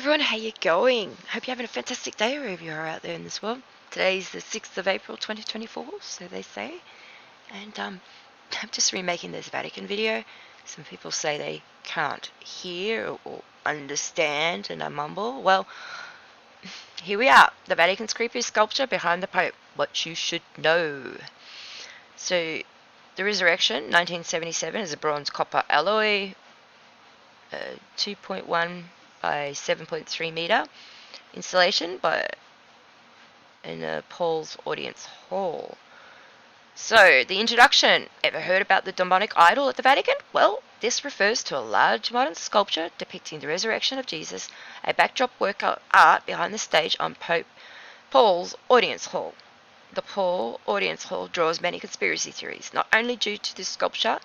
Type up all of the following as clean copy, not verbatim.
everyone, how you going? Hope you're having a fantastic day wherever you are out there in this world. Today's the 6th of April 2024, so they say. And I'm just remaking this Vatican video. Some people say they can't hear or understand and I mumble. Well, here we are. The Vatican's creepy sculpture behind the Pope. What you should know. So, the Resurrection, 1977, is a bronze copper alloy, 2.1 by 7.3 meter installation in Paul's Audience Hall. So, the introduction. Ever heard about the demonic idol at the Vatican? Well, this refers to a large modern sculpture depicting the resurrection of Jesus, a backdrop work of art behind the stage on Pope Paul's Audience Hall. The Paul Audience Hall draws many conspiracy theories, not only due to this sculpture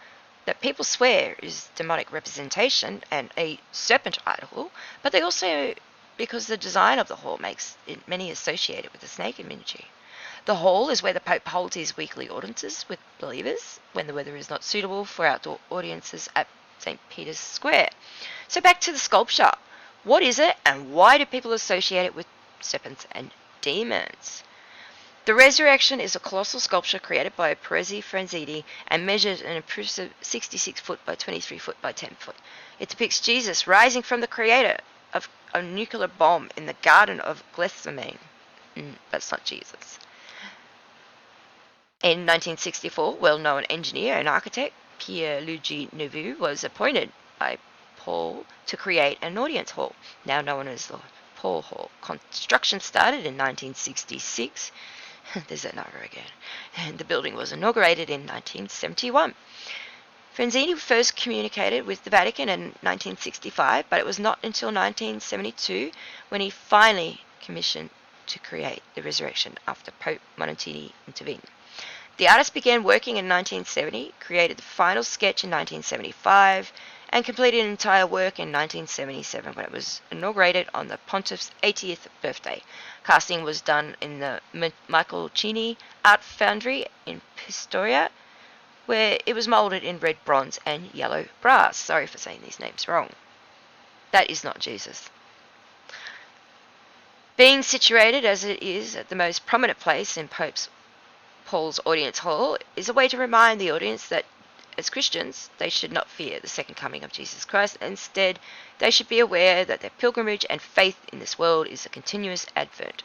that people swear is demonic representation and a serpent idol, but they also because the design of the hall makes it many associated with the snake imagery. The hall is where the Pope holds his weekly audiences with believers when the weather is not suitable for outdoor audiences at St. Peter's Square. So back to the sculpture. What is it and why do people associate it with serpents and demons? The Resurrection is a colossal sculpture created by Perezi Franzidi and measured an impressive 66 foot by 23 foot by 10 foot. It depicts Jesus rising from the creator of a nuclear bomb in the Garden of Gethsemane. That's not Jesus. In 1964, well-known engineer and architect Pierre Luigi Nouveau was appointed by Paul to create an audience hall, now known as the Paul Hall. Construction started in 1966. There's that number again. And the building was inaugurated in 1971. Franzini first communicated with the Vatican in 1965, but it was not until 1972 when he finally commissioned to create the Resurrection after Pope Monantini intervened. The artist began working in 1970, created the final sketch in 1975, and completed an entire work in 1977 when it was inaugurated on the Pontiff's 80th birthday. Casting was done in the Michael Cini Art Foundry in Pistoia, where it was moulded in red bronze and yellow brass. Sorry for saying these names wrong. That is not Jesus. Being situated as it is at the most prominent place in Paul's Audience Hall is a way to remind the audience that as Christians, they should not fear the second coming of Jesus Christ. Instead, they should be aware that their pilgrimage and faith in this world is a continuous advent.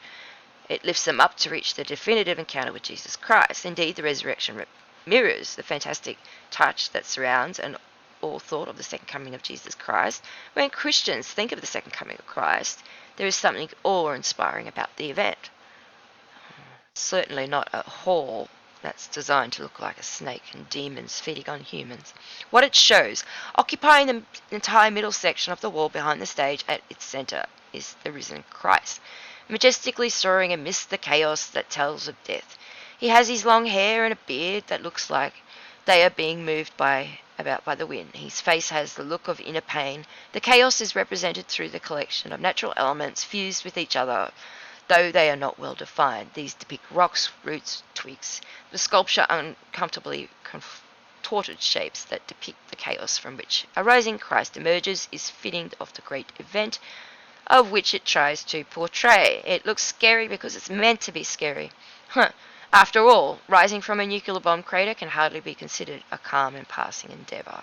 It lifts them up to reach the definitive encounter with Jesus Christ. Indeed, the resurrection mirrors the fantastic touch that surrounds and all thought of the second coming of Jesus Christ. When Christians think of the second coming of Christ, there is something awe-inspiring about the event. Certainly not a hall that's designed to look like a snake and demons feeding on humans. What it shows, occupying the entire middle section of the wall behind the stage at its center, is the risen Christ, majestically soaring amidst the chaos that tells of death. He has his long hair and a beard that looks like they are being moved about by the wind. His face has the look of inner pain. The chaos is represented through the collection of natural elements fused with each other, though they are not well defined. These depict rocks, roots, twigs. The sculpture uncomfortably contorted shapes that depict the chaos from which a rising Christ emerges is fitting of the great event of which it tries to portray. It looks scary because it's meant to be scary. After all, rising from a nuclear bomb crater can hardly be considered a calm and passing endeavor.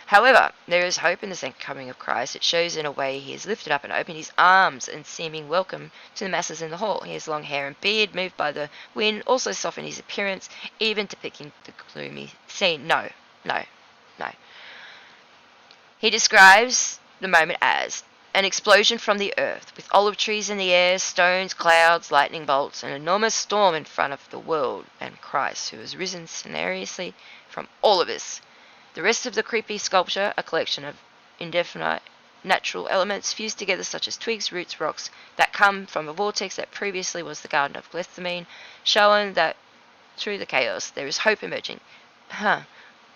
However, there is hope in the second coming of Christ. It shows in a way he has lifted up and opened his arms and seeming welcome to the masses in the hall. His long hair and beard, moved by the wind, also soften his appearance, even depicting the gloomy scene. No. He describes the moment as an explosion from the earth, with olive trees in the air, stones, clouds, lightning bolts, an enormous storm in front of the world, and Christ, who has risen scenariously from all of us. The rest of the creepy sculpture, a collection of indefinite natural elements fused together such as twigs, roots, rocks, that come from a vortex that previously was the Garden of Gethsemane, showing that through the chaos there is hope emerging.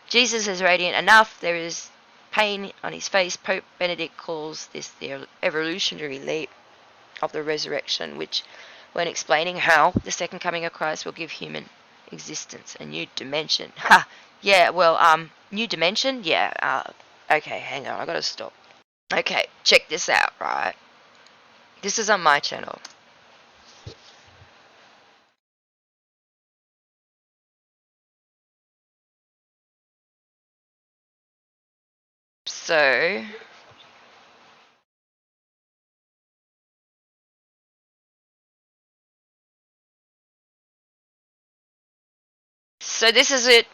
Jesus is radiant enough, there is pain on his face. Pope Benedict calls this the evolutionary leap of the resurrection, which, when explaining how the second coming of Christ will give human existence a new dimension. New dimension? Okay, hang on, I gotta stop. Okay, check this out, right? This is on my channel. So this is it.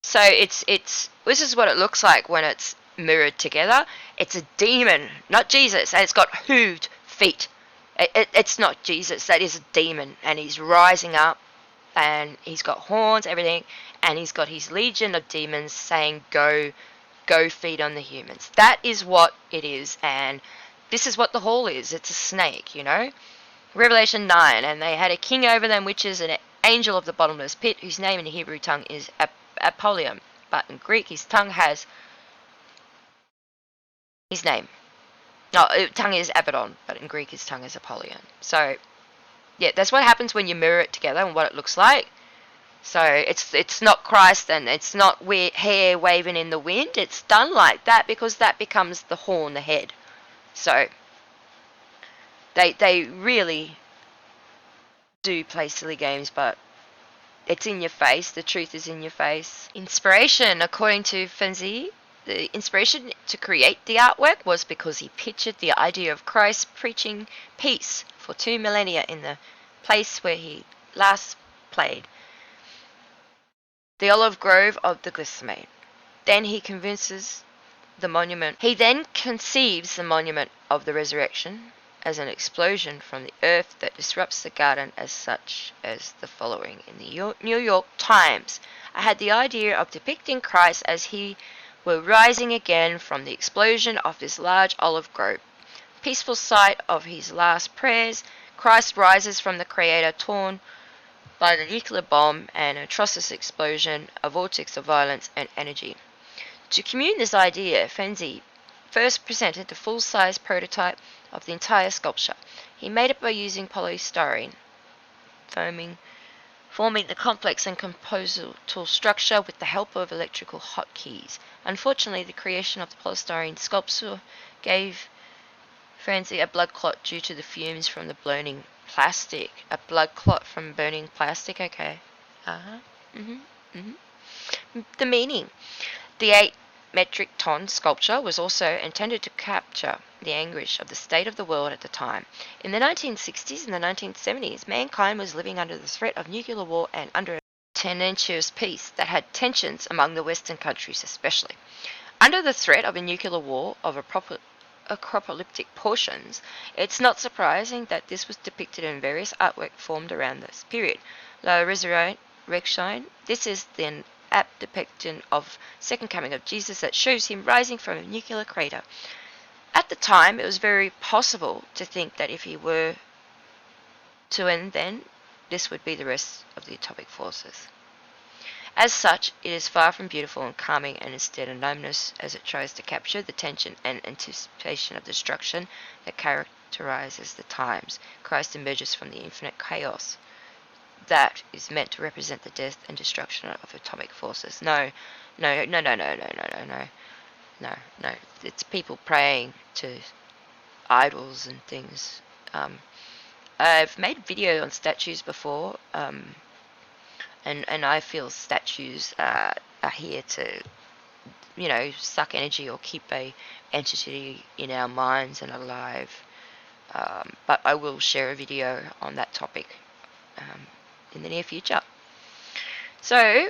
So this is what it looks like when it's mirrored together. It's a demon, not Jesus, and it's got hooved feet. It's not Jesus, that is a demon, and he's rising up, and he's got horns, everything, and he's got his legion of demons saying, go feed on the humans. That is what it is, and this is what the hall is. It's a snake, you know. Revelation 9, and they had a king over them, which is an angel of the bottomless pit, whose name in the Hebrew tongue is Apollyon, but in Greek his tongue has his name. No, tongue is Abaddon, but in Greek his tongue is Apollyon. So, yeah, that's what happens when you mirror it together and what it looks like. So it's not Christ and it's not hair waving in the wind. It's done like that because that becomes the horn, the head. So they really do play silly games, but it's in your face. The truth is in your face. Inspiration, according to Fenzi, the inspiration to create the artwork was because he pictured the idea of Christ preaching peace for 2 millennia in the place where he last played, the olive grove of the glycine. Then he convinces the monument. He then conceives the monument of the resurrection as an explosion from the earth that disrupts the garden, as such as the following in the New York Times. I had the idea of depicting Christ as he were rising again from the explosion of this large olive grove. Peaceful sight of his last prayers, Christ rises from the Creator, torn by the nuclear bomb and atrocious explosion, a vortex of violence and energy. To commune this idea, Fenzi first presented the full-size prototype of the entire sculpture. He made it by using polystyrene, forming the complex and composable structure with the help of electrical hotkeys. Unfortunately, the creation of the polystyrene sculpture gave Fenzi a blood clot due to the fumes from the burning plastic. A blood clot from burning plastic, okay. The meaning. The 8 metric ton sculpture was also intended to capture the anguish of the state of the world at the time. In the 1960s and the 1970s, mankind was living under the threat of nuclear war and under a tenacious peace that had tensions among the Western countries especially. Under the threat of a nuclear war of apocalyptic portions, it's not surprising that this was depicted in various artwork formed around this period. La Resurrection, this is the apt depiction of second coming of Jesus that shows him rising from a nuclear crater. At the time, it was very possible to think that if he were to end then, this would be the rest of the atomic forces. As such, it is far from beautiful and calming, and instead a numbness as it tries to capture the tension and anticipation of destruction that characterizes the times. Christ emerges from the infinite chaos that is meant to represent the death and destruction of atomic forces. No. It's people praying to idols and things. I've made video on statues before, and I feel statues are here to, suck energy or keep a entity in our minds and alive. But I will share a video on that topic in the near future. So,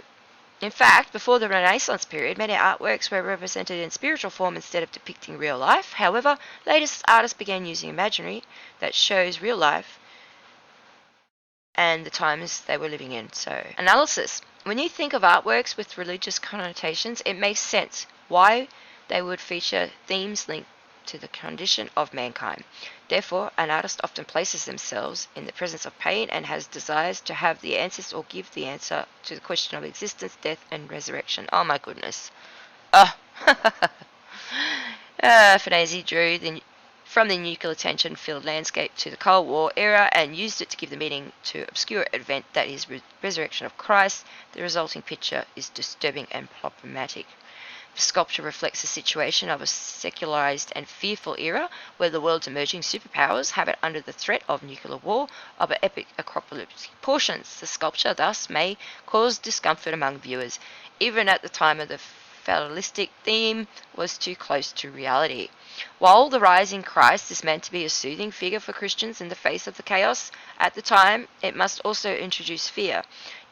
in fact, before the Renaissance period, many artworks were represented in spiritual form instead of depicting real life. However, latest artists began using imagery that shows real life and the times they were living in. So, analysis. When you think of artworks with religious connotations, it makes sense why they would feature themes linked to the condition of mankind. Therefore, an artist often places themselves in the presence of pain and has desires to have the answers or give the answer to the question of existence, death, and resurrection. Oh my goodness. Fenzi drew from the nuclear tension-filled landscape to the Cold War era and used it to give the meaning to obscure event that is resurrection of Christ. The resulting picture is disturbing and problematic. The sculpture reflects the situation of a secularized and fearful era where the world's emerging superpowers have it under the threat of nuclear war of epic apocalyptic proportions. The sculpture thus may cause discomfort among viewers, even at the time of the fatalistic theme was too close to reality. While the rising Christ is meant to be a soothing figure for Christians in the face of the chaos at the time, it must also introduce fear,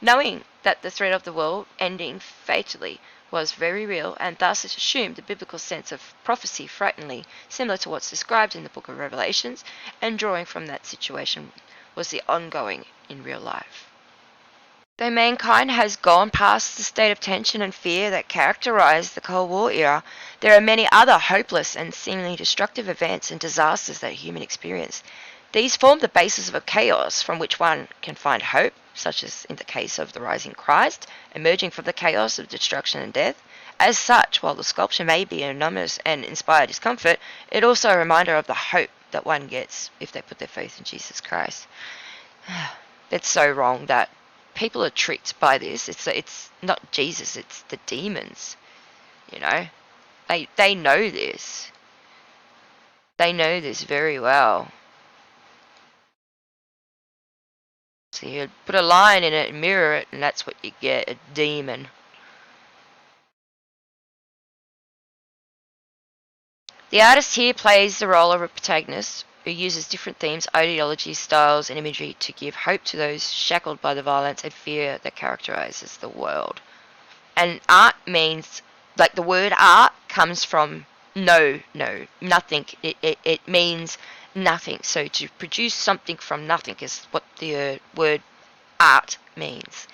knowing that the threat of the world ending fatally was very real, and thus it assumed the biblical sense of prophecy frighteningly similar to what's described in the book of Revelations, and drawing from that situation was the ongoing in real life. Though mankind has gone past the state of tension and fear that characterized the Cold War era, there are many other hopeless and seemingly destructive events and disasters that human experience. These form the basis of a chaos from which one can find hope, such as in the case of the rising Christ, emerging from the chaos of destruction and death. As such, while the sculpture may be an ominous and inspire discomfort, it also a reminder of the hope that one gets if they put their faith in Jesus Christ. It's so wrong that people are tricked by this. It's not Jesus, it's the demons. You know, they know this. They know this very well. So you put a line in it and mirror it, and that's what you get, a demon. The artist here plays the role of a protagonist who uses different themes, ideologies, styles, and imagery to give hope to those shackled by the violence and fear that characterizes the world. And art means, like the word art comes from nothing. It means nothing. So to produce something from nothing is what the word art means.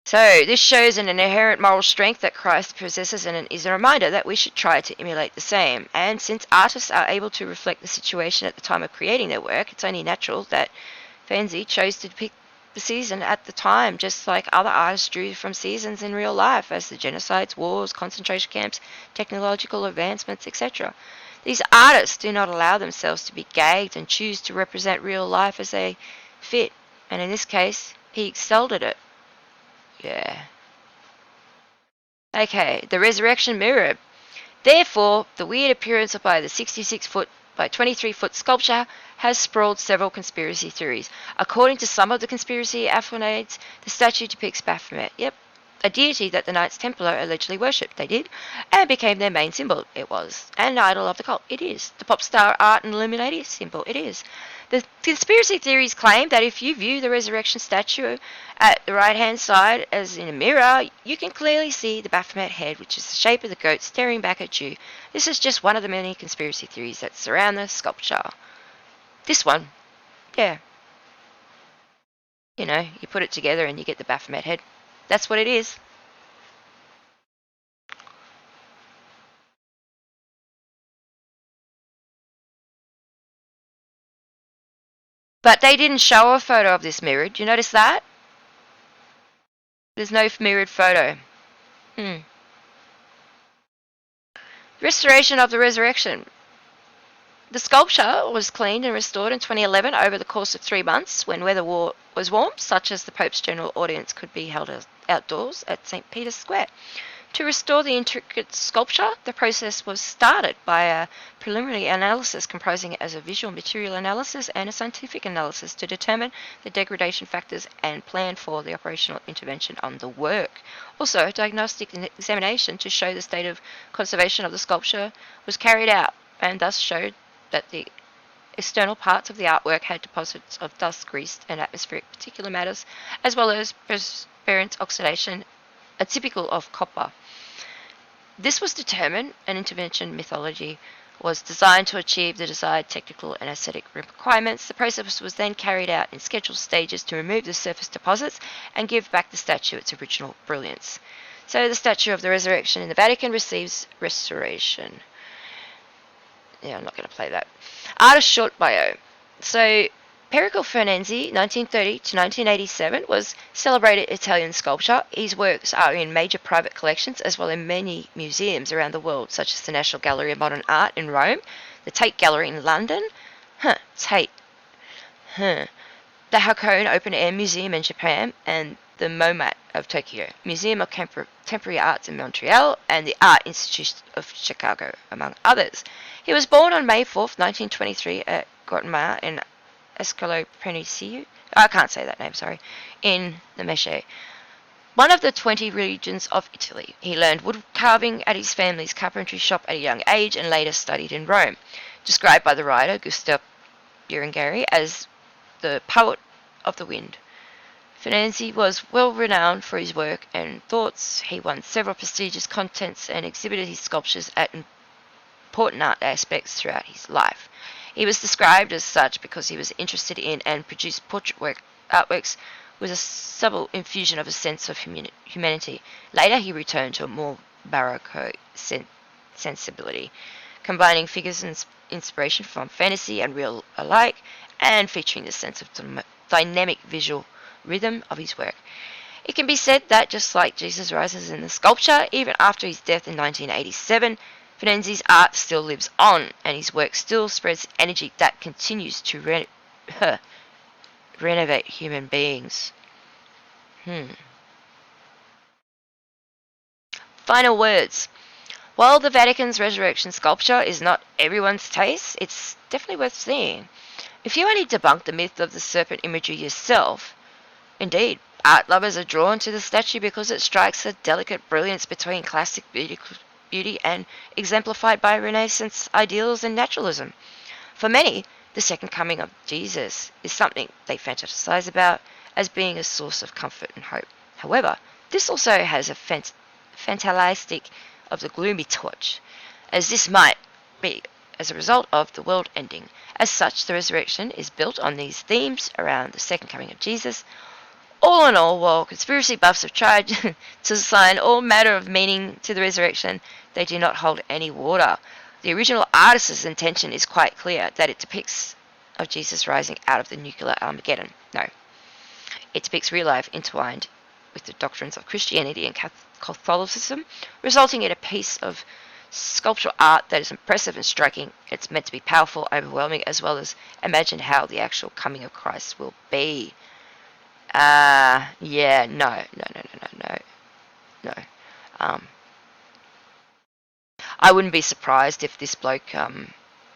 So this shows an inherent moral strength that Christ possesses and is a reminder that we should try to emulate the same. And since artists are able to reflect the situation at the time of creating their work, it's only natural that Fenzi chose to depict the season at the time, just like other artists drew from seasons in real life, as the genocides, wars, concentration camps, technological advancements, etc. These artists do not allow themselves to be gagged and choose to represent real life as they fit, and in this case, he excelled at it. Yeah. Okay, the resurrection mirror. Therefore, the weird appearance of the 66-foot by 23-foot sculpture has sprawled several conspiracy theories. According to some of the conspiracy aficionados, the statue depicts Baphomet. Yep, a deity that the Knights Templar allegedly worshipped. They did, and became their main symbol. It was. And idol of the cult. It is. The pop star art and Illuminati symbol. It is. The conspiracy theories claim that if you view the resurrection statue at the right-hand side as in a mirror, you can clearly see the Baphomet head, which is the shape of the goat, staring back at you. This is just one of the many conspiracy theories that surround the sculpture. This one, yeah. You know, you put it together and you get the Baphomet head. That's what it is. But they didn't show a photo of this mirror. Do you notice that? There's no mirrored photo. Restoration of the resurrection. The sculpture was cleaned and restored in 2011 over the course of 3 months when weather was warm, such as the Pope's general audience could be held outdoors at St. Peter's Square. To restore the intricate sculpture, the process was started by a preliminary analysis comprising it as a visual material analysis and a scientific analysis to determine the degradation factors and plan for the operational intervention on the work. Also, a diagnostic examination to show the state of conservation of the sculpture was carried out and thus showed that the external parts of the artwork had deposits of dust, grease, and atmospheric particulate matters, as well as perseverance oxidation, typical of copper. This was determined, and intervention methodology was designed to achieve the desired technical and aesthetic requirements. The process was then carried out in scheduled stages to remove the surface deposits and give back the statue its original brilliance. So the statue of the resurrection in the Vatican receives restoration. Yeah, I'm not going to play that. Artist short bio. So Perico Fernenzi, 1930 to 1987, was celebrated Italian sculptor. His works are in major private collections as well as in many museums around the world, such as the National Gallery of Modern Art in Rome, the Tate Gallery in London, Tate, the Hakone Open Air Museum in Japan, and the MoMAT of Tokyo, Museum of Contemporary Arts in Montreal, and the Art Institute of Chicago, among others. He was born on May 4th, 1923 at Guatemala in Escalo Penicio. I can't say that name, sorry. In the Meche, one of the 20 regions of Italy. He learned wood carving at his family's carpentry shop at a young age and later studied in Rome. Described by the writer Gustav Berengari as the poet of the wind. Fernanzi was well renowned for his work and thoughts. He won several prestigious contests and exhibited his sculptures at important art aspects throughout his life. He was described as such because he was interested in and produced portrait artworks with a subtle infusion of a sense of humanity. Later he returned to a more baroque sensibility, combining figures and inspiration from fantasy and real alike, and featuring the sense of dynamic visual rhythm of his work. It can be said that just like Jesus rises in the sculpture, even after his death in 1987, Fernanzi's art still lives on, and his work still spreads energy that continues to renovate human beings. Final words. While the Vatican's resurrection sculpture is not everyone's taste, it's definitely worth seeing. If you only debunk the myth of the serpent imagery yourself, indeed, art lovers are drawn to the statue because it strikes a delicate brilliance between classic beauty and exemplified by Renaissance ideals and naturalism. For many, the second coming of Jesus is something they fantasize about as being a source of comfort and hope. However, this also has a fatalistic of the gloomy touch, as this might be as a result of the world ending. As such, the resurrection is built on these themes around the second coming of Jesus. All in all, while conspiracy buffs have tried to assign all matter of meaning to the resurrection, they do not hold any water. The original artist's intention is quite clear, that it depicts of Jesus rising out of the nuclear Armageddon. No, it depicts real life entwined with the doctrines of Christianity and Catholicism, resulting in a piece of sculptural art that is impressive and striking. It's meant to be powerful, overwhelming, as well as imagine how the actual coming of Christ will be. No. I wouldn't be surprised if this bloke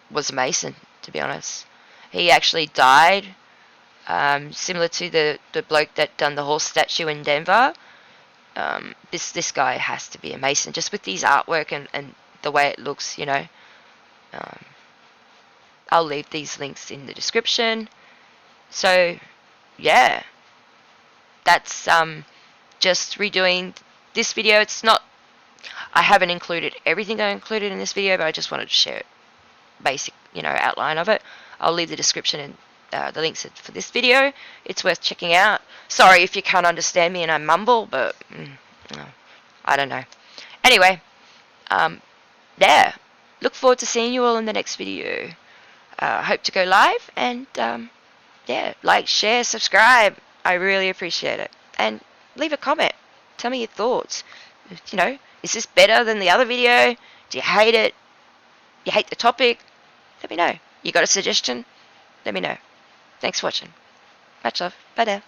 was a Mason, to be honest. He actually died, similar to the bloke that done the horse statue in Denver. This guy has to be a Mason, just with his artwork and the way it looks, you know. I'll leave these links in the description. So, yeah. That's just redoing this video. It's not, I haven't included everything I included in this video, but I just wanted to share basic, outline of it. I'll leave the description and the links for this video. It's worth checking out. Sorry if you can't understand me and I mumble, but I don't know. Anyway, yeah. Look forward to seeing you all in the next video. Hope to go live, and yeah, like, share, subscribe. I really appreciate it. And leave a comment. Tell me your thoughts. Is this better than the other video? Do you hate it? You hate the topic? Let me know. You got a suggestion? Let me know. Thanks for watching. Much love. Bye now.